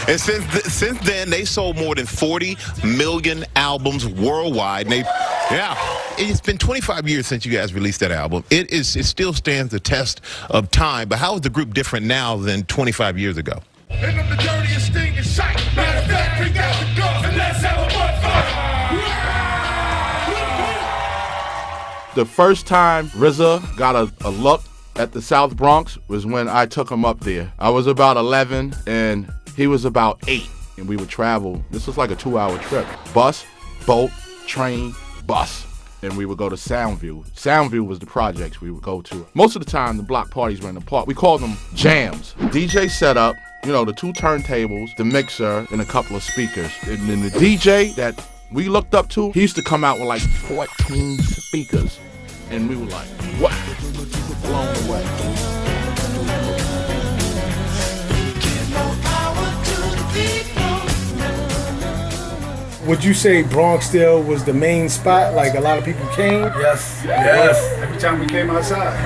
And since then, they sold more than 40 million albums worldwide. And it's been 25 years since you guys released that album. It still stands the test of time. But how is the group different now than 25 years ago? Pick up the dirtiest thing in sight. Matter of fact, bring out the guns and let's have a bonfire. The first time RZA got a look at the South Bronx was when I took him up there. I was about 11 and he was about 8, and we would travel. This was like a 2-hour trip. Bus, boat, train, bus. And we would go to Soundview. Soundview was the projects we would go to. Most of the time, the block parties were in the park. We called them jams. DJ set up, the 2 turntables, the mixer, and a couple of speakers. And then the DJ that we looked up to, he used to come out with like 14 speakers. And we were like, what? Blown away. Would you say Bronxdale was the main spot? Like a lot of people came? Yes. Every time we came outside.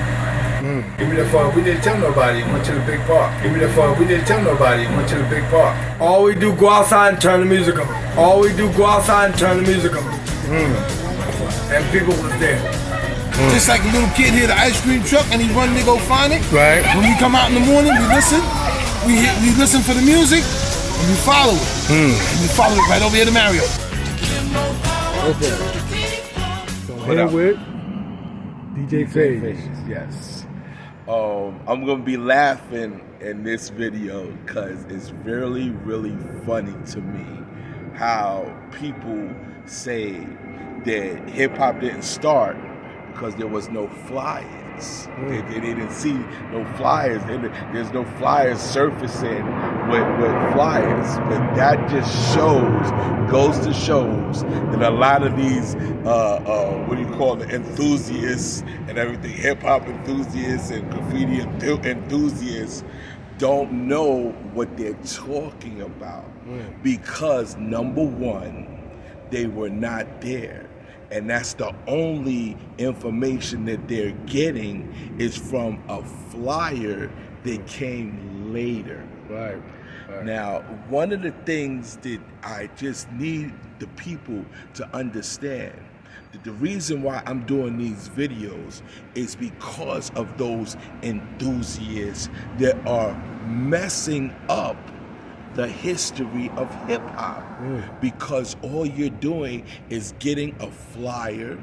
Even if we didn't tell nobody, went to the big park. Even if we didn't tell nobody, went to the big park. All we do, go outside and turn the music on. All we do, go outside and turn the music on. And people was there. Just like a little kid hear the ice cream truck and he run to go find it. Right. When we come out in the morning, we listen. We listen for the music and we follow it. And we follow it right over here to Mario. Okay. So here with DJ FLYERS. Yes. I'm gonna be laughing in this video because it's really, really funny to me how people say that hip hop didn't start because there was no flyers. They didn't see no flyers. There's no flyers surfacing with flyers. But that just goes to shows that a lot of these, enthusiasts and everything, hip hop enthusiasts and graffiti enthusiasts don't know what they're talking about. Because number one, they were not there. And that's the only information that they're getting is from a flyer that came later. Right. Now, one of the things that I just need the people to understand, that the reason why I'm doing these videos is because of those enthusiasts that are messing up the history of hip-hop, because all you're doing is getting a flyer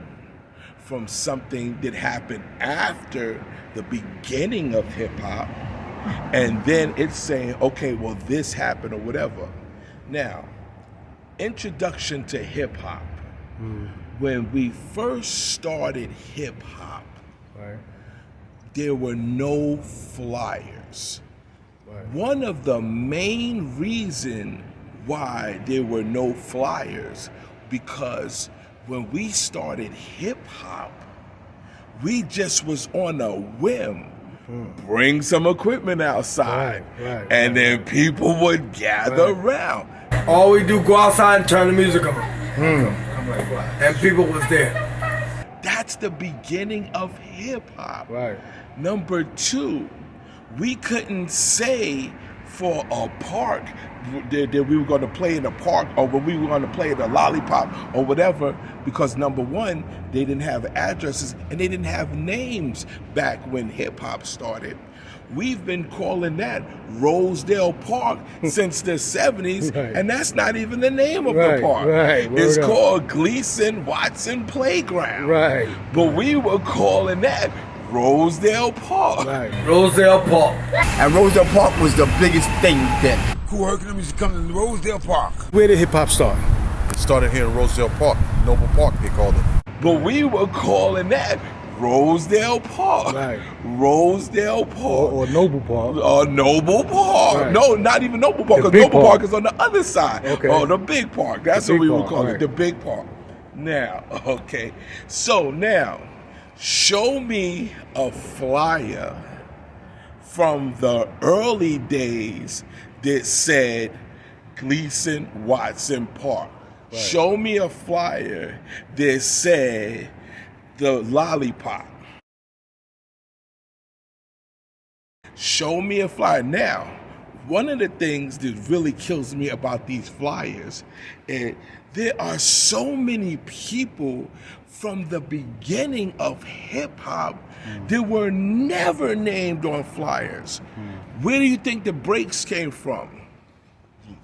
from something that happened after the beginning of hip-hop, and then it's saying, okay, well, this happened or whatever. Now, introduction to hip-hop. When we first started hip-hop, there were no flyers. One of the main reasons why there were no flyers, because when we started hip hop, we just was on a whim. Bring some equipment outside, and then people would gather around. All we do, go outside and turn the music on. And people was there. That's the beginning of hip hop. Right. Number two, we couldn't say for a park that we were going to play in a park, or when we were going to play in a lollipop or whatever, because number one, they didn't have addresses and they didn't have names back when hip hop started. We've been calling that Rosedale Park since the 70s, and that's not even the name of the park. It's called Gleason Watson Playground. But we were calling that Rosedale Park. Rosedale Park. And Rosedale Park was the biggest thing then. Cool Hercules used to come to Rosedale Park. Where did hip hop start? It started here in Rosedale Park, Noble Park they called it. But we were calling that Rosedale Park. Rosedale Park. Or Noble Park. Or Noble Park. No, not even Noble Park, because Noble Park is on the other side. Oh, the big park. That's what we would call it, the big park. Now, okay. So now, show me a flyer from the early days that said Gleason Watson Park. Show me a flyer that said the lollipop. Show me a flyer. Now, one of the things that really kills me about these flyers is there are so many people from the beginning of hip hop that were never named on flyers. Where do you think the breaks came from?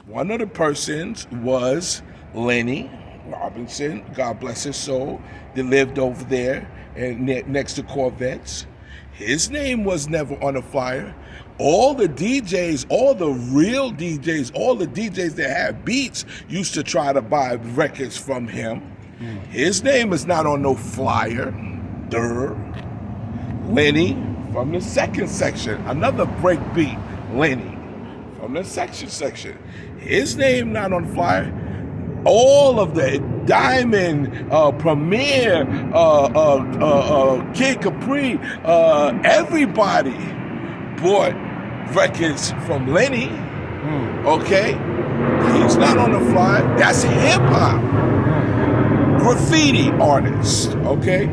One of the persons was Lenny Robinson, God bless his soul, that lived over there and next to Corvettes. His name was never on a flyer. All the DJs, all the real DJs, all the DJs that had beats used to try to buy records from him. His name is not on no flyer. Lenny from the second section, another break beat, Lenny from the section. His name not on flyer. All of the Diamond, Premier, Kid Capri, everybody bought records from Lenny. Okay, he's not on the flyer. That's hip hop. Graffiti artists. Okay,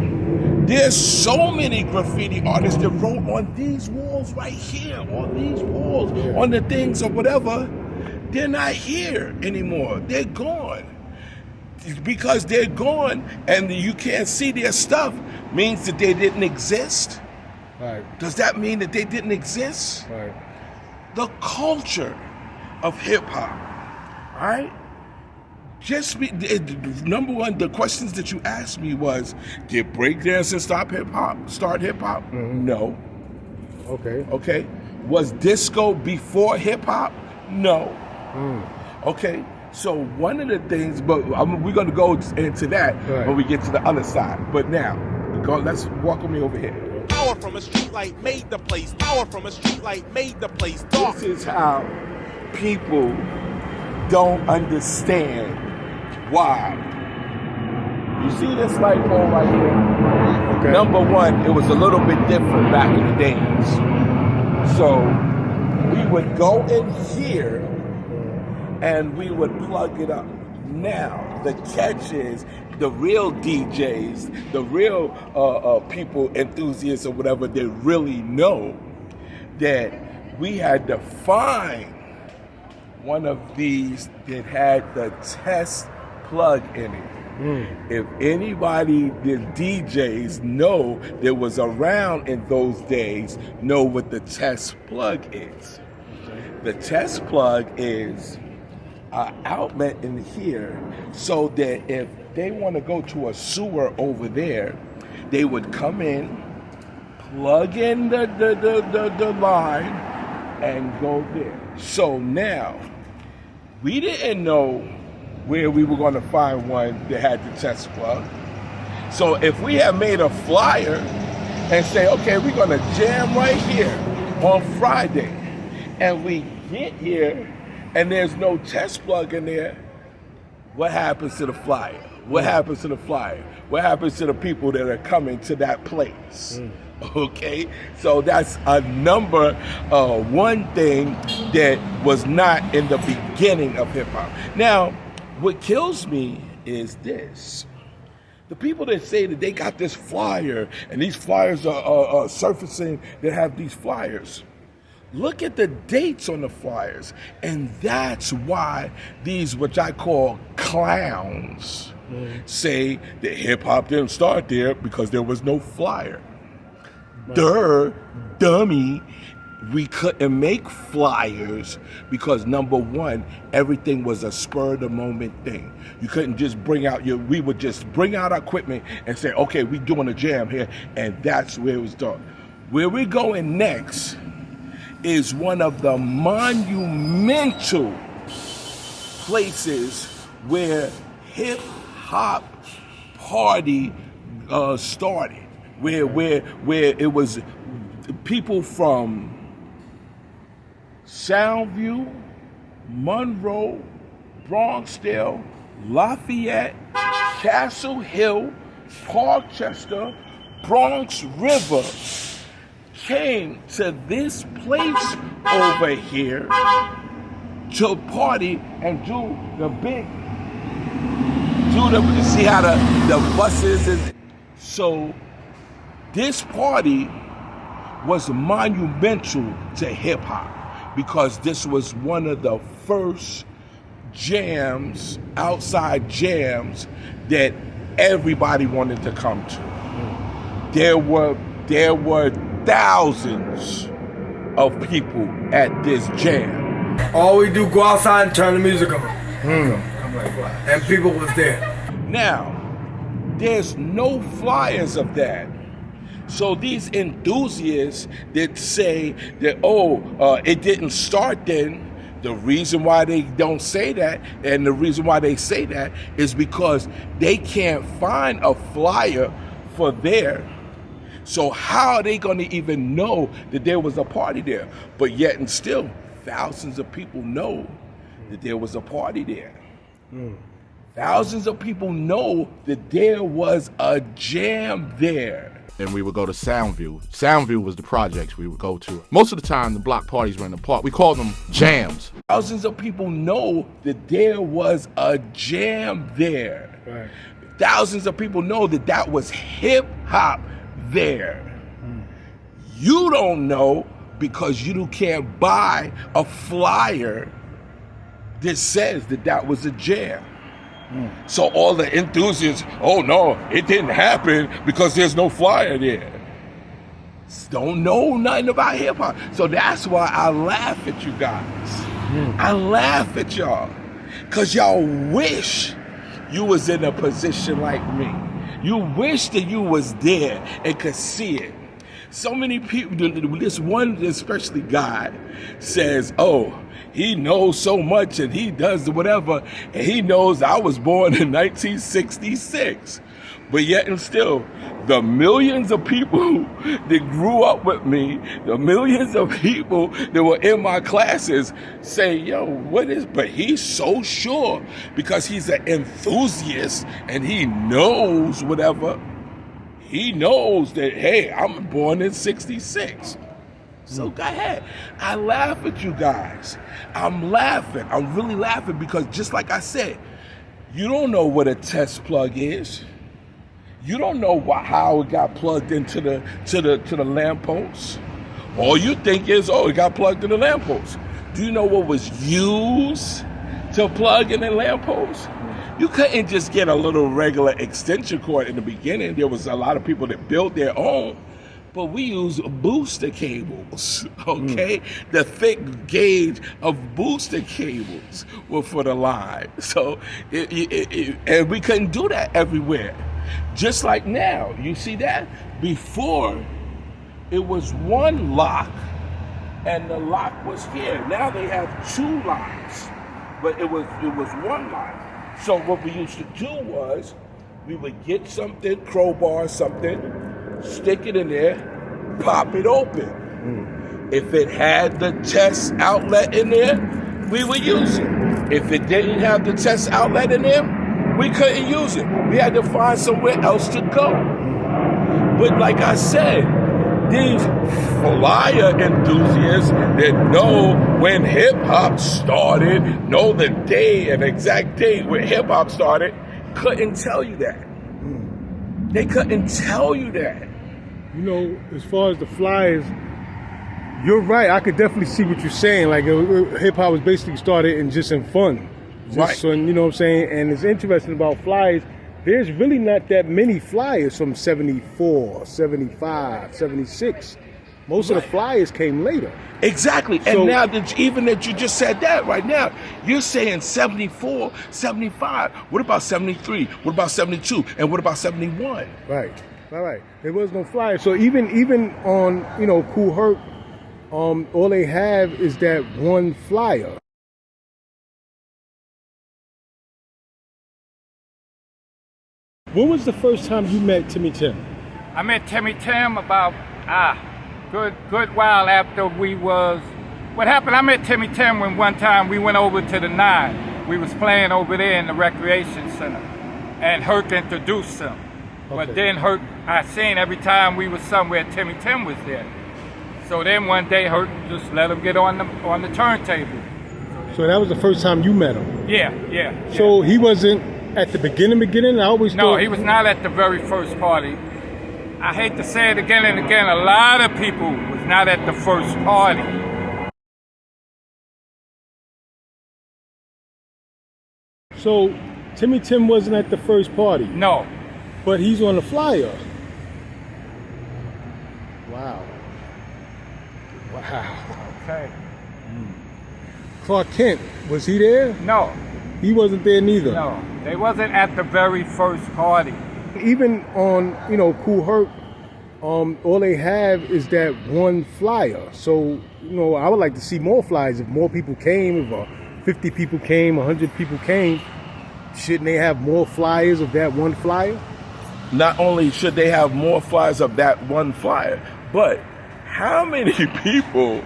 there's so many graffiti artists that wrote on these walls right here, on these walls, on the things or whatever. They're not here anymore. They're gone. Because they're gone and you can't see their stuff means that they didn't exist. Right. Does that mean that they didn't exist? Right. The culture of hip hop, right? Number one, the questions that you asked me was, did breakdancing start hip hop? No. Okay. Was disco before hip hop? No. Okay. So one of the things, but we're going to go into that when we get to the other side. But now, let's walk with me over here. Power from a street light made the place. Power from a street light made the place dark. This is how people don't understand why. You see this light pole right here? Okay. Number one, it was a little bit different back in the days. So we would go in here and we would plug it up. Now, the catch is the real DJs, the real people, enthusiasts or whatever, they really know that we had to find one of these that had the test plug in it. If anybody, the DJs know that was around in those days, know what the test plug is. The test plug is an outlet in here so that if they want to go to a sewer over there, they would come in, plug in the line, and go there. So now, we didn't know where we were going to find one that had the test plug. So if we had made a flyer and say, okay, we're going to jam right here on Friday, and we get here and there's no test plug in there, what happens to the flyer? What happens to the flyer? What happens to the people that are coming to that place? Okay, so that's a number one thing that was not in the beginning of hip hop. Now, what kills me is this. The people that say that they got this flyer and these flyers are surfacing that have these flyers. Look at the dates on the flyers, and that's why these, which I call clowns, say that hip-hop didn't start there because there was no flyer. Dummy. We couldn't make flyers because, number one, everything was a spur-of-the-moment thing. You couldn't just we would just bring out our equipment and say, okay, we doing a jam here, and that's where it was done. Where we're going next is one of the monumental places where hip-hop party started, where it was people from Soundview, Monroe, Bronxdale, Lafayette, Castle Hill, Parkchester, Bronx River came to this place over here to party and see how the buses is. So this party was monumental to hip hop because this was one of the first jams, outside jams, that everybody wanted to come to. There were thousands of people at this jam. All we do, go outside and turn the music on. And people was there. Now, there's no flyers of that. So these enthusiasts that say that, it didn't start then, the reason why they don't say that, and the reason why they say that, is because they can't find a flyer for there. So how are they going to even know that there was a party there? But yet and still, thousands of people know that there was a party there. Thousands of people know that there was a jam there. And we would go to Soundview. Soundview was the projects we would go to. Most of the time, the block parties were in the park. We called them jams. Thousands of people know that there was a jam there. Right. Thousands of people know that that was hip hop there. You don't know because you can't buy a flyer that says that that was a jam. So all the enthusiasts, oh no, it didn't happen because there's no flyer there. Don't know nothing about hip hop. So that's why I laugh at you guys. I laugh at y'all. Cause y'all wish you was in a position like me. You wish that you was there and could see it. So many people, this one especially guy says, he knows so much and he does whatever, and he knows I was born in 1966. But yet and still, the millions of people that grew up with me, the millions of people that were in my classes say, but he's so sure because he's an enthusiast and he knows whatever. He knows that, hey, I'm born in 66. So go ahead. I laugh at you guys. I'm laughing. I'm really laughing because just like I said, you don't know what a test plug is. You don't know how it got plugged into the lamppost. All you think is, it got plugged in the lamppost. Do you know what was used to plug in the lamppost? You couldn't just get a little regular extension cord in the beginning. There was a lot of people that built their own. But we use booster cables, okay? The thick gauge of booster cables were for the line. So, and we couldn't do that everywhere. Just like now, you see that? Before, it was one lock, and the lock was here. Now they have two locks, but it was one lock. So what we used to do was, we would get something, crowbar something, stick it in there, pop it open. If it had the test outlet in there, we would use it. If it didn't have the test outlet in there, we couldn't use it. We had to find somewhere else to go. But like I said, these flyer enthusiasts that know when hip hop started, know the day, an exact date when hip hop started, couldn't tell you that. They couldn't tell you that. You know, as far as the flyers, you're right. I could definitely see what you're saying. Like, hip hop was basically started in fun. Right. So, you know what I'm saying? And it's interesting about flyers. There's really not that many flyers from 74, 75, 76. Most of the flyers came later. Exactly. So, and now that even that you just said that right now, you're saying 74, 75. What about 73? What about 72? And what about 71? Right. All right. There was no flyer. So even on, Cool Herc, all they have is that one flyer. When was the first time you met Timmy Tim? I met Timmy Tim about good while after we was. What happened? I met Timmy Tim when one time we went over to the 9. We was playing over there in the recreation center, and Herc introduced him. Okay. But then Herc, I seen every time we was somewhere, Timmy Tim was there. So then one day Herc just let him get on the turntable. So that was the first time you met him. Yeah. So he wasn't at the beginning? I always thought... No, he was not at the very first party. I hate to say it again and again, a lot of people was not at the first party. So Timmy Tim wasn't at the first party, No. but he's on the flyer. Wow. Wow. Okay. Clark Kent, was he there? No. He wasn't there neither. No. They wasn't at the very first party. Even on, Cool Herc, all they have is that one flyer. So, I would like to see more flyers. If more people came, if 50 people came, 100 people came, shouldn't they have more flyers of that one flyer? Not only should they have more flyers of that one flyer, but how many people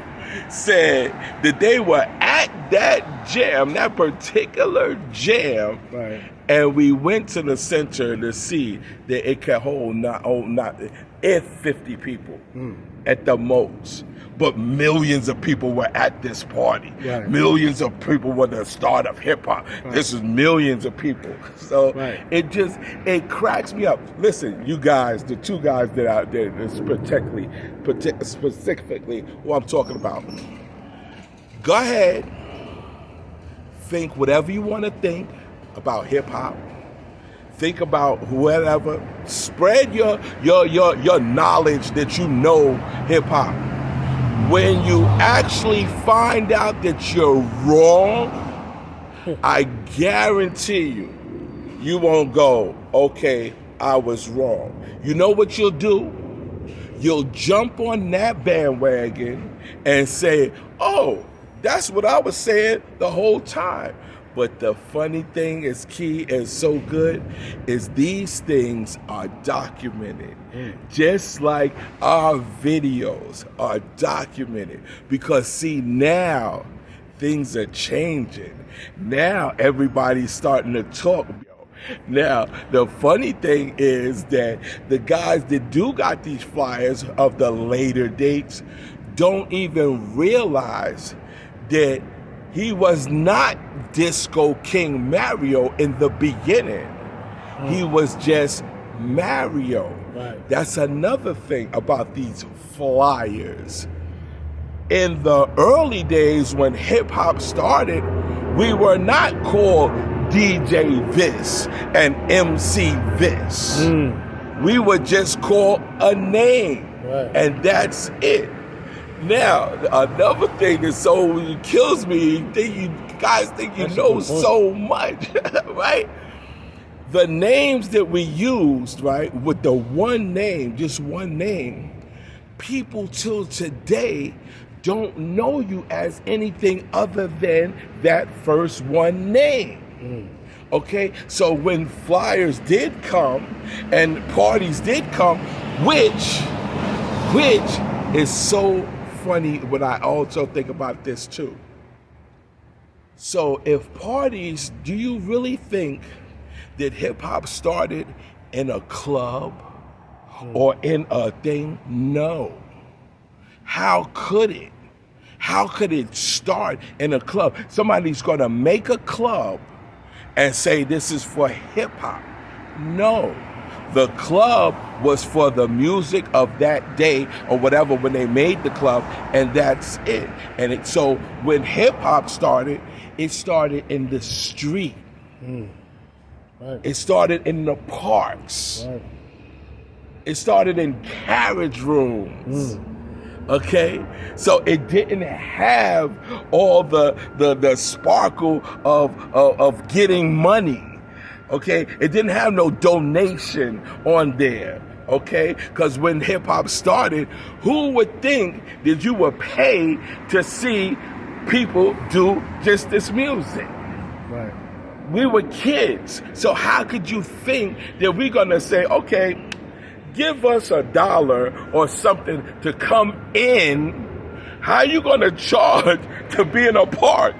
said that they were at that jam, that particular jam, Right. and we went to the center to see that it can hold not if 50 people at the most. But millions of people were at this party. Right. Millions of people were the start of hip hop. Right. This is millions of people. So right. it cracks me up. Listen, you guys, the two guys that out there, specifically who I'm talking about. Go ahead, think whatever you want to think about hip hop. Think about whatever. Spread your knowledge that you know hip hop. When you actually find out that you're wrong, I guarantee you won't go, okay, I was wrong. You know what you'll do? You'll jump on that bandwagon and say, oh, that's what I was saying the whole time. But the funny thing is key and so good is these things are documented. Just like our videos are documented. Because see, now things are changing. Now everybody's starting to talk. Now, the funny thing is that the guys that do got these flyers of the later dates don't even realize that he was not Disco King Mario in the beginning. He was just Mario. Right. That's another thing about these flyers. In the early days when hip hop started, we were not called DJ this and MC this. We were just called a name. Right. And that's it. Now, another thing that so kills me, you guys think you know so much, right? The names that we used, right, with the one name, just one name, people till today don't know you as anything other than that first one name. Okay, so when flyers did come and parties did come, which is so funny when I also think about this too. So if parties, do you really think that hip hop started in a club or in a thing? No. How could it? How could it start in a club? Somebody's gonna make a club and say this is for hip hop. No. The club was for the music of that day or whatever when they made the club, and that's it. And so when hip hop started, it started in the street. Right. It started in the parks. Right. It started in carriage rooms. Okay, so it didn't have all the sparkle of getting money. Okay, it didn't have no donation on there. Okay, because when hip hop started, who would think that you would pay to see people do just this music? Right. We were kids, so how could you think that we're gonna say, okay, give us $1 or something to come in? How you gonna charge to be in a park?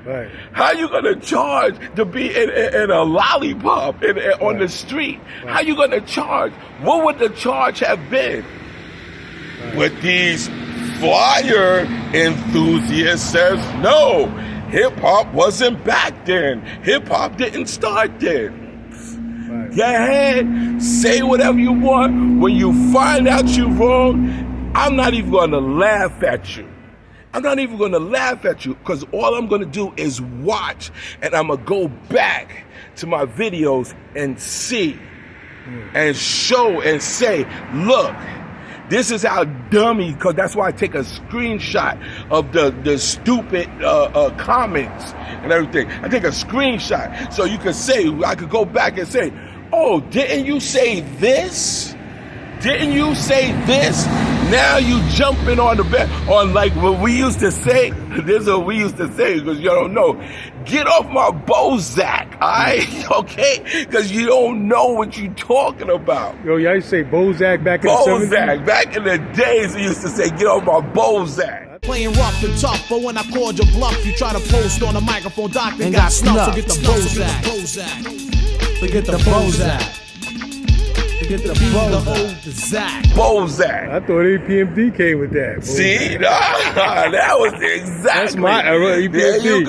Right. How you gonna charge to be in a lollipop on the street? Right. How you gonna charge? What would the charge have been? Right. But these flyer enthusiasts says, no, hip hop wasn't back then. Hip hop didn't start then. Right. Go ahead, say whatever you want. When you find out you're wrong, I'm not even gonna laugh at you. I'm not even gonna laugh at you, because all I'm gonna do is watch, and I'm gonna go back to my videos and see and show and say, look, this is how dummy, because that's why I take a screenshot of the stupid comments and everything. I take a screenshot so you can say, I could go back and say, oh, didn't you say this? Didn't you say this? Now you jumping on the bed, on like what we used to say. This is what we used to say, because you don't know. Get off my Bozak, all right? Okay? Because you don't know what you talking about. Yo, y'all used to say Bozak back in the 70s? Bozak, back in the days we used to say, get off my Bozak. Playing rough and tough, but when I called your bluff, you try to post on the microphone, doctor and got snuffed. So get the Bozak. Forget the Bozak. Forget the Bozak. Bozak. I thought EPMD came with that. Bozak. See, that was exactly. That's my era, EPMD. There you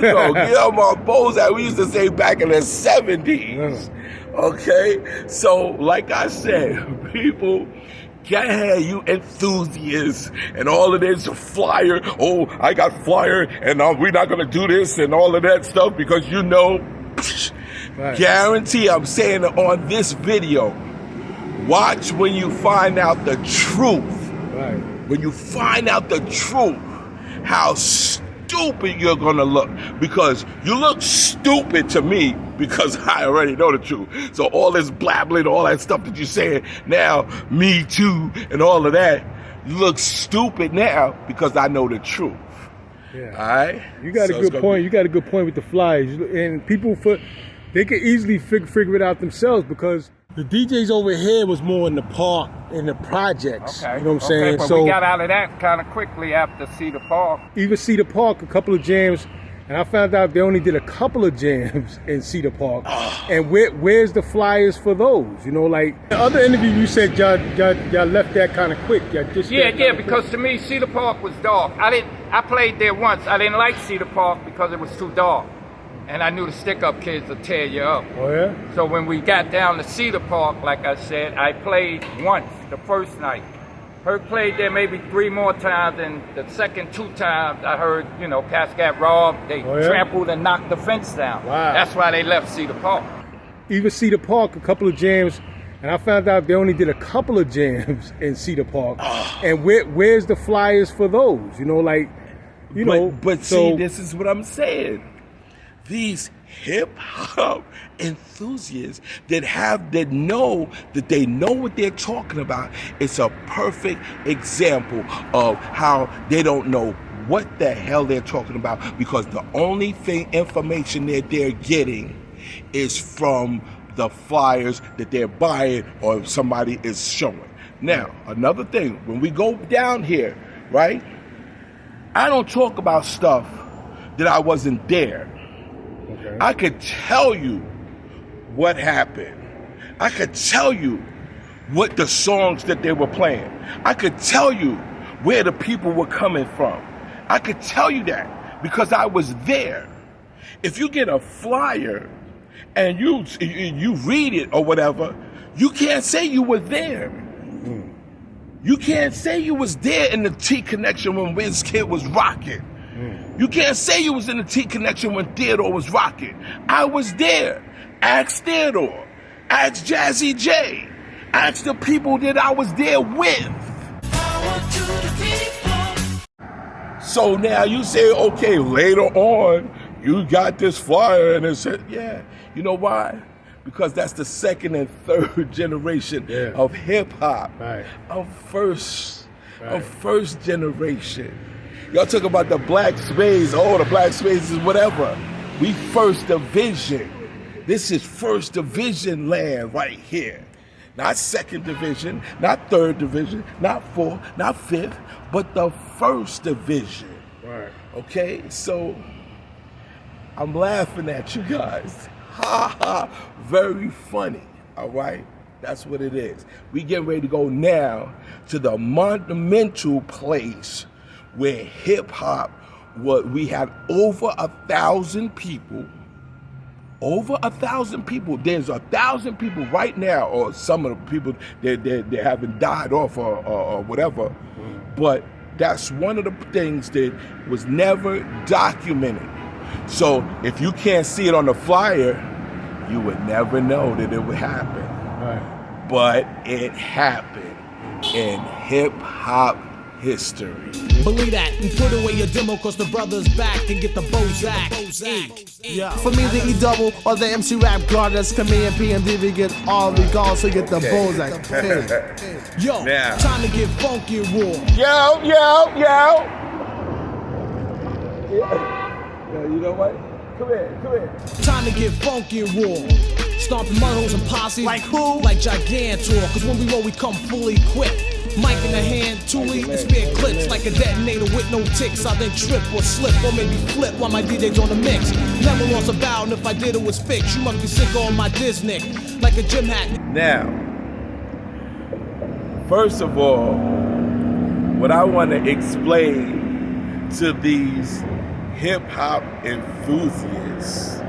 go. Get off my Bozak. We used to say back in the 70s. Okay? So, like I said, people can't have you enthusiasts and all of this flyer. Oh, I got flyer and we're not going to do this and all of that stuff because you know, right. Guarantee I'm saying it on this video. Watch when you find out the truth. Right. When you find out the truth, how stupid you're gonna look. Because you look stupid to me because I already know the truth. So all this blabbling, all that stuff that you're saying now, me too, and all of that, you look stupid now because I know the truth. Yeah. All right? You got a good point. You got a good point with the flyers. And people, they can easily figure it out themselves because the DJs over here was more in the park, in the projects. Okay. You know what I'm saying? But so we got out of that kind of quickly after Cedar Park. Even Cedar Park, a couple of jams, and I found out they only did a couple of jams in Cedar Park. And where's the flyers for those? You know, like the other interview, you said y'all left that kind of quick. Yeah, because to me Cedar Park was dark. I played there once. I didn't like Cedar Park because it was too dark. And I knew the stick-up kids would tear you up. Oh, yeah? So when we got down to Cedar Park, like I said, I played once, the first night. Herc played there maybe 3 more times, and the second 2 times I heard, cats got robbed. They trampled and knocked the fence down. Wow. That's why they left Cedar Park. Even Cedar Park, a couple of jams, and I found out they only did a couple of jams in Cedar Park. And where's the flyers for those? But see, this is what I'm saying. These hip-hop enthusiasts that know that they know what they're talking about, it's a perfect example of how they don't know what the hell they're talking about because the only information that they're getting is from the flyers that they're buying or somebody is showing. Now, another thing, when we go down here, right, I don't talk about stuff that I wasn't there. Okay. I could tell you what happened. I could tell you what the songs that they were playing. I could tell you where the people were coming from. I could tell you that because I was there. If you get a flyer and you read it or whatever, you can't say you were there. You can't say you was there in the T Connection when WizKid was rocking. You can't say you was in the T Connection when Theodore was rocking. I was there. Ask Theodore. Ask Jazzy J. Ask the people that I was there with. So now you say, okay, later on, you got this flyer and it said, yeah. You know why? Because that's the second and third generation of hip hop. Right. Of first generation. Y'all talk about the Black Spades. Oh, the Black Spades is whatever. We first division. This is first division land right here. Not second division, not third division, not fourth, not fifth, but the first division. Right. Okay, so I'm laughing at you guys. Ha ha, very funny. All right, that's what it is. We getting ready to go now to the monumental place where hip hop, we had over 1,000 people. Over 1,000 people. There's 1,000 people right now, or some of the people they haven't died off or whatever. But That's one of the things that was never documented. So if you can't see it on the flyer, you would never know that it would happen. Right. But it happened in hip-hop history. Believe that and put away your demo cause the brother's back and get the Bozak. Yeah. For me, the E-double or the MC Rap Goddess, come in PMD, we get all regards, so get the Bozak. Hey. Yo, now, time to get funky and raw. Yo. Yo, you know what? Come here. Time to get funky and raw. Stomping mud holes and posses. Like who? Like Gigantor. Cause when we roll, we come fully equipped. Mic in the hand, Thule, and spare clips like a detonator with no ticks. I then trip or slip or maybe flip while my DJ's on the mix. Never lost a bout, and if I did, it was fixed. You must be sick on my Disney, like a gym hat. Now, first of all, what I want to explain to these hip-hop enthusiasts,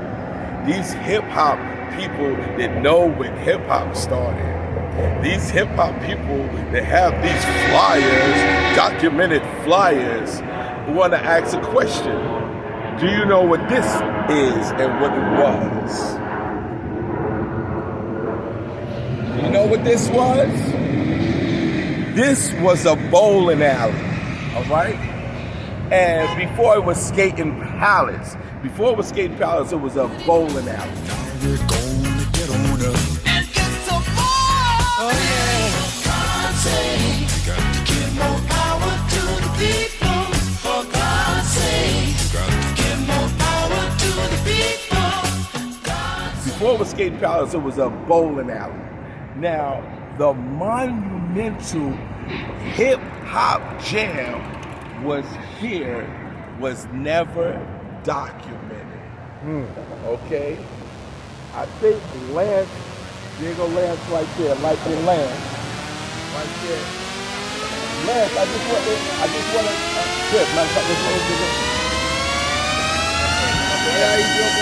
these hip-hop people that know when hip-hop started, these hip-hop people that have these flyers, documented flyers, want to ask a question. Do you know what this is and what it was? Do you know what this was? This was a bowling alley, all right? And before it was Skating Palace, it was a bowling alley. We're gonna get on up. And get some more! Oh yeah! God sake, you got to give more power to the people. For God's sake, you got to give more power to the people. Before it was Skating Palace, it was a bowling alley. Now, the monumental hip-hop jam was never documented. Okay? I think Lance, there go Lance right there, right there, Lance. Right there. Lance, I just want to, Chris, matter of fact, let's go over there. Yeah, he's doing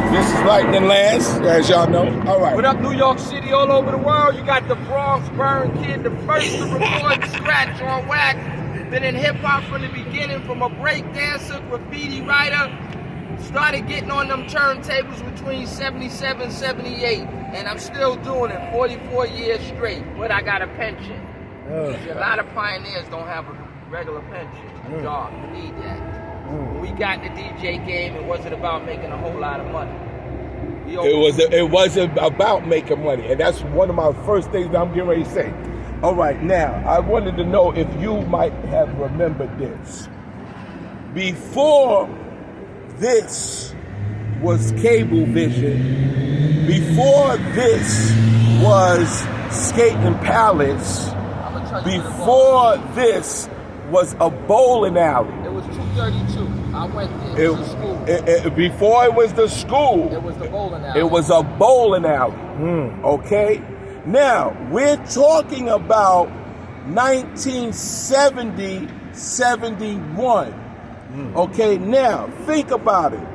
This is Lightning Lance, as y'all know. All right. What up, New York City, all over the world? You got the Bronx Burn Kid, the first to record scratch on wax. Been in hip hop from the beginning, from a break dancer, graffiti writer. Started getting on them turntables between 77 78, and I'm still doing it 44 years straight, but I got a pension. A lot of pioneers don't have a regular pension. Job, you need that. When we got in the DJ game, it wasn't about making a whole lot of money. It wasn't about making money, and that's one of my first things I'm getting ready to say. All right, now, I wanted to know if you might have remembered this. Before this was Cablevision, before this was Skating Palace, before this was a bowling alley. It was 232. I went there. It was school. Before it was the school. It was the bowling alley. It was a bowling alley. Okay? Now, we're talking about 1970, 71. Okay, now, think about it.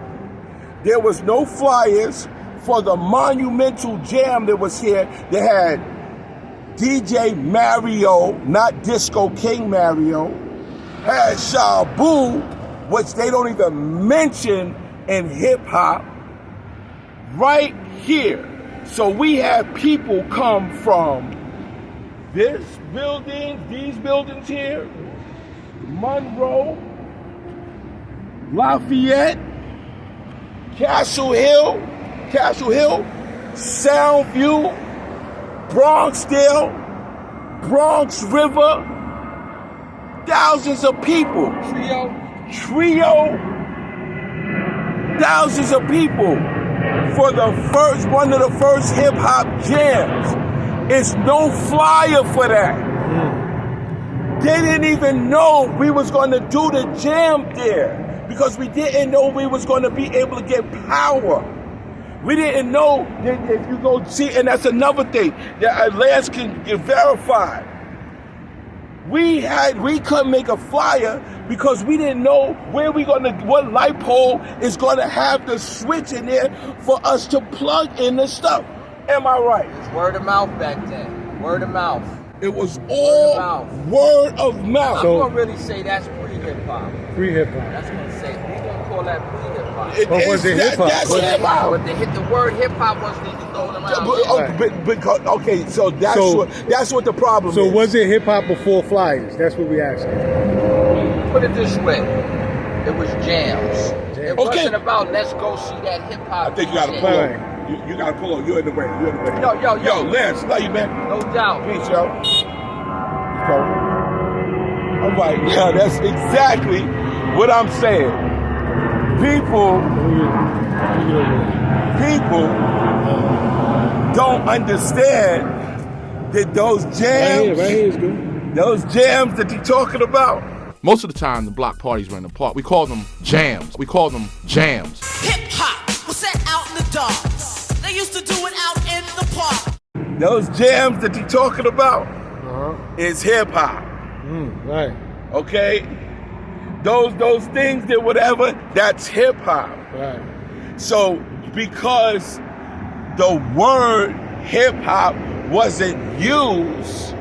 There was no flyers for the monumental jam that was here. They had DJ Mario, not Disco King Mario, had Shabu, which they don't even mention in hip-hop, right here. So we had people come from this building, these buildings here, Monroe, Lafayette, Castle Hill, Soundview, Bronxdale, Bronx River, thousands of people. Trio, thousands of people for one of the first hip hop jams. It's no flyer for that. They didn't even know we was going to do the jam there because we didn't know we was going to be able to get power. We didn't know that if you go see, and that's another thing that Lance can get verified. We couldn't make a flyer because we didn't know what light pole is gonna have the switch in there for us to plug in the stuff. Am I right? It was word of mouth back then. Word of mouth. It was all word of mouth. I'm gonna really say that's pre-hip hop. Pre-hip hop. That's gonna say we're gonna call that pre-hip hop. What was it hip hop? That's hip hop. But the word hip hop wasn't even thrown around. Because okay, so that's what the problem is. So was it hip hop before Flyers? That's what we asking. Put it this way, it was jams. It wasn't about let's go see that hip hop. I think you gotta pull up. You gotta pull up. You're in the way. Yo, Lance, love you, man. No doubt. Peace, yo. All right, now that's exactly what I'm saying. People don't understand that those jams, right here is good. Those jams that you're talking about. Most of the time, the block parties were in the park. We call them jams. Hip hop was set out in the dark. They used to do it out in the park. Those jams that you're talking about is hip hop. Right. Okay? Those things that whatever, that's hip hop. Right. So because the word hip hop wasn't used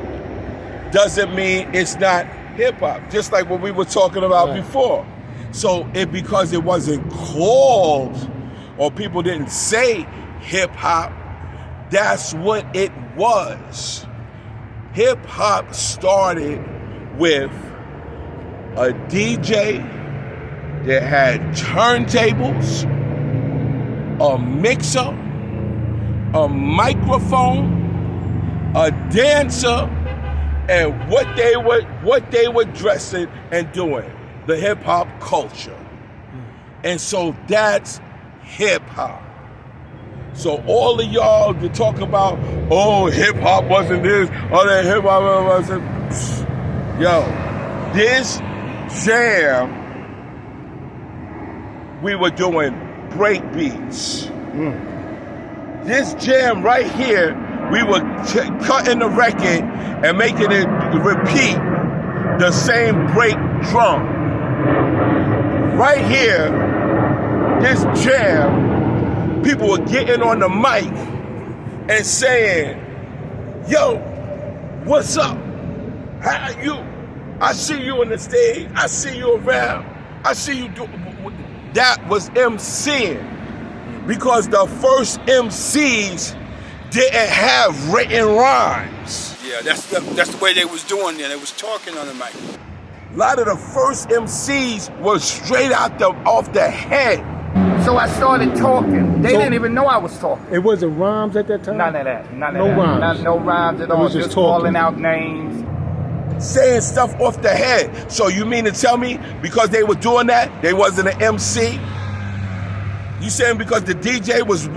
doesn't mean it's not hip hop. Just like what we were talking about before. So because it wasn't called or people didn't say hip hop, that's what it was. Hip hop started with a DJ that had turntables, a mixer, a microphone, a dancer, and what they were dressing and doing, the hip hop culture. And so that's hip hop. So all of y'all that talk about, oh, hip hop wasn't this, or that hip hop wasn't, yo, this jam, we were doing break beats. This jam right here, we were cutting the record and making it repeat the same break drum. Right here, this jam, people were getting on the mic and saying, yo, what's up? How are you? I see you on the stage. I see you around. I see you do. That was MCing. Because the first MCs didn't have written rhymes. Yeah, that's the way they was doing it. They was talking on the mic. A lot of the first MCs was straight off the head. So I started talking. They didn't even know I was talking. It wasn't rhymes at that time? None of that. Rhymes. No rhymes at all. Just calling out names. Saying stuff off the head. So you mean to tell me because they were doing that, they wasn't an MC? You saying because the DJ was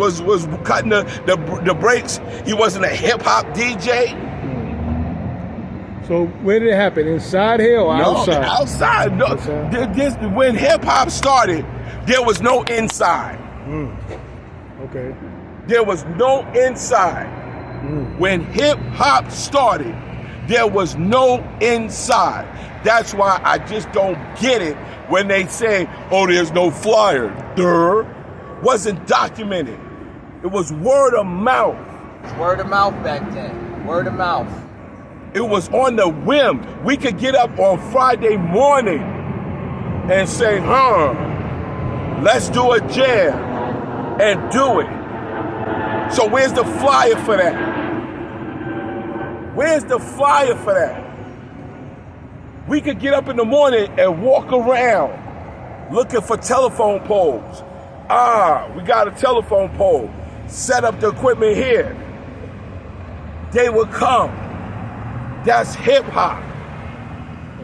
cutting the breaks, he wasn't a hip hop DJ? So where did it happen? Inside here or outside? No, outside. No, outside. When hip hop started, there was no inside. Okay. There was no inside. When hip hop started, there was no inside. That's why I just don't get it when they say, oh, there's no flyer. Wasn't documented. It was word of mouth. It was word of mouth back then. Word of mouth. It was on the whim. We could get up on Friday morning and say, let's do a jam and do it. So where's the flyer for that? Where's the flyer for that? We could get up in the morning and walk around looking for telephone poles. We got a telephone pole. Set up the equipment here. They would come. That's hip hop.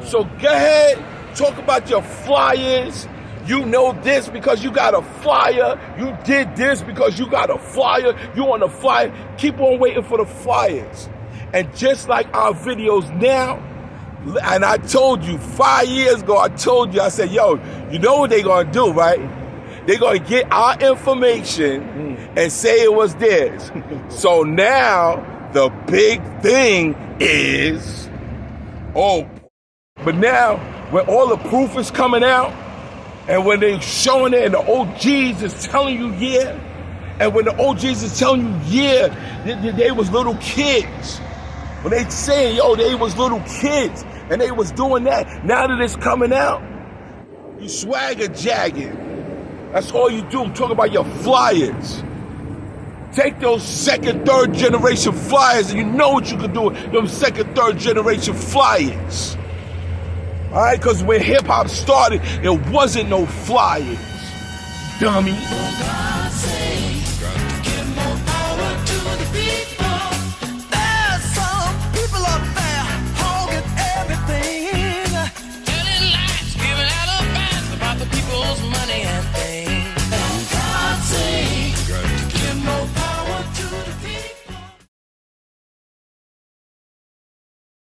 So go ahead, talk about your flyers. You know this because you got a flyer. You did this because you got a flyer. You on the flyer. Keep on waiting for the flyers. And just like our videos now, and I told you 5 years ago, I told you, I said, yo, you know what they gonna do, right? They're going to get our information and say it was theirs. So now the big thing is, but now when all the proof is coming out and when they're showing it and the OGs is telling you, yeah, and when the OGs is telling you, yeah, they was little kids. When they saying, yo, they was little kids and they was doing that, now that it's coming out, you swagger jagging. That's all you do. Talk about your flyers. Take those second, third generation flyers and you know what you can do with them second, third generation flyers. All right, because when hip hop started, there wasn't no flyers, dummy.